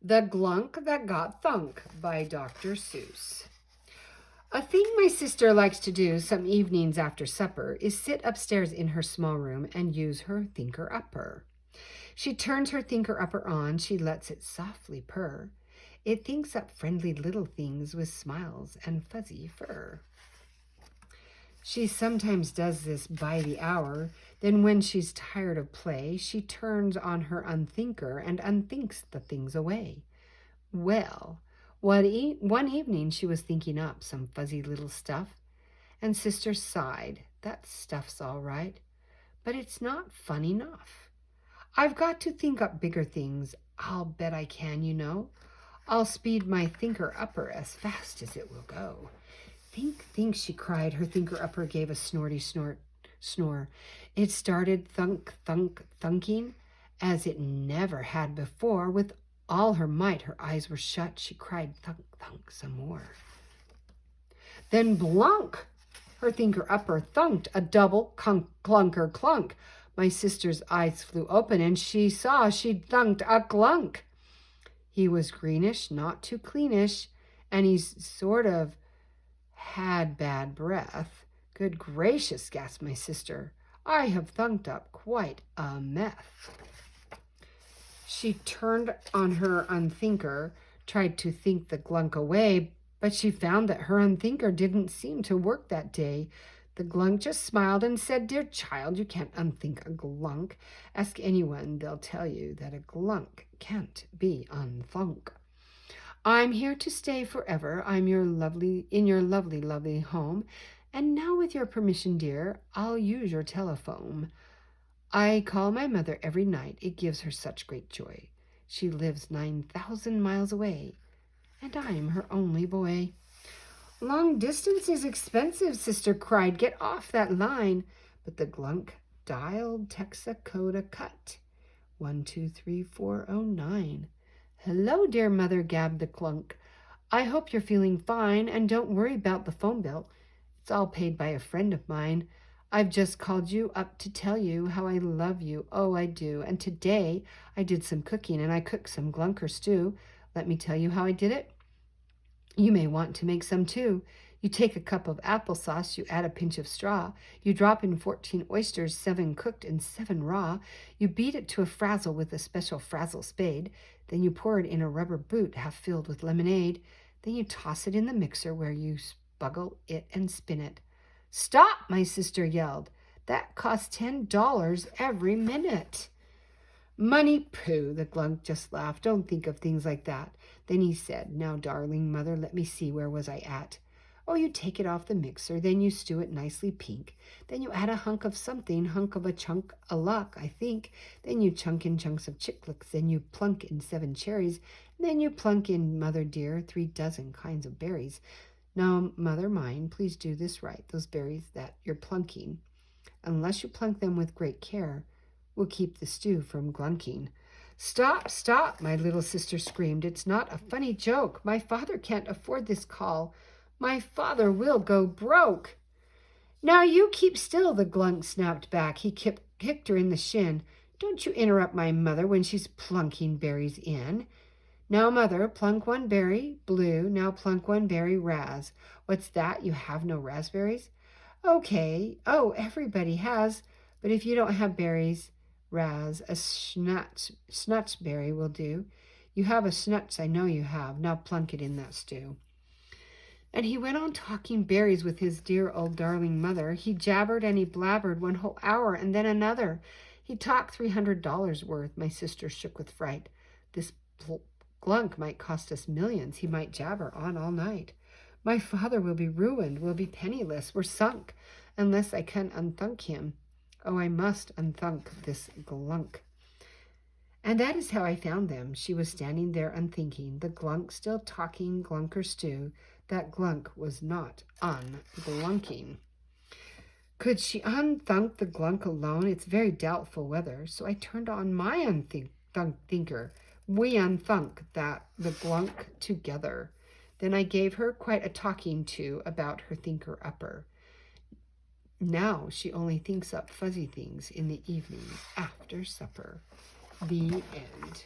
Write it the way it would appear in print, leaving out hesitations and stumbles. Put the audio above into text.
The Glunk That Got Thunk by Dr. Seuss. A thing my sister likes to do some evenings after supper is sit upstairs in her small room and use her thinker-upper. She turns her thinker-upper on, she lets it softly purr. It thinks up friendly little things with smiles and fuzzy fur. She sometimes does this by the hour. Then when she's tired of play, she turns on her unthinker and unthinks the things away. Well, one evening she was thinking up some fuzzy little stuff, and sister sighed. That stuff's all right, but it's not fun enough. I've got to think up bigger things. I'll bet I can, you know. I'll speed my thinker-upper as fast as it will go. Think, think, she cried. Her thinker-upper gave a snorty snore. It started thunk, thunk, thunking, as it never had before. With all her might, her eyes were shut. She cried thunk, thunk some more. Then blunk! Her thinker-upper thunked a double clunker clunk. My sister's eyes flew open, and she saw she'd thunked a glunk. He was greenish, not too cleanish, and he's sort of had bad breath. Good gracious, gasped my sister. I have thunked up quite a mess. She turned on her unthinker, tried to think the glunk away, but she found that her unthinker didn't seem to work that day. The glunk just smiled and said, Dear child, you can't unthink a glunk. Ask anyone, they'll tell you that a glunk can't be unthunk. I'm here to stay forever. I'm in your lovely home. And now with your permission, dear, I'll use your telephone. I call my mother every night. It gives her such great joy. She lives 9,000 miles away, and I'm her only boy. Long distance is expensive, sister cried. Get off that line. But the glunk dialed Texacoda cut. 123409. Hello, dear mother, gabbed the clunk. I hope you're feeling fine, and don't worry about the phone bill. It's all paid by a friend of mine. I've just called you up to tell you how I love you. Oh, I do. And today I did some cooking, and I cooked some glunker stew. Let me tell you how I did it. You may want to make some too. You take a cup of applesauce, you add a pinch of straw, you drop in 14 oysters, 7 cooked and 7 raw. You beat it to a frazzle with a special frazzle spade. Then you pour it in a rubber boot half filled with lemonade. Then you toss it in the mixer where you spuggle it and spin it. Stop, my sister yelled. That costs $10 every minute. Money, pooh, the glunk just laughed. Don't think of things like that. Then he said, Now, darling mother, let me see, where was I at? Oh, you take it off the mixer, then you stew it nicely pink. Then you add a hunk of something, hunk of a chunk, a luck, I think. Then you chunk in chunks of chicklets, then you plunk in 7 cherries. Then you plunk in, mother dear, 3 dozen kinds of berries. Now, mother mine, please do this right, those berries that you're plunking. Unless you plunk them with great care, will keep the stew from glunking. Stop, stop, my little sister screamed. It's not a funny joke. My father can't afford this call. My father will go broke. Now you keep still, the glunk snapped back. He kicked her in the shin. Don't you interrupt my mother when she's plunking berries in. Now, mother, plunk 1 berry, blue. Now plunk 1 berry, raz. What's that? You have no raspberries? Okay. Oh, everybody has. But if you don't have berries, raz, a snutchberry will do. You have a snutch, I know you have. Now plunk it in that stew. And he went on talking berries with his dear old darling mother. He jabbered and he blabbered 1 whole hour and then another. He talked $300 worth. My sister shook with fright. This glunk might cost us millions. He might jabber on all night. My father will be ruined. We'll be penniless. We're sunk unless I can unthunk him. Oh, I must unthunk this glunk. And that is how I found them. She was standing there unthinking, the glunk still talking glunker stew. That glunk was not unglunking. Could she unthunk the glunk alone? It's very doubtful whether. So I turned on my unthinker. We unthunk the glunk together. Then I gave her quite a talking to about her thinker-upper. Now she only thinks up fuzzy things in the evening after supper. The end.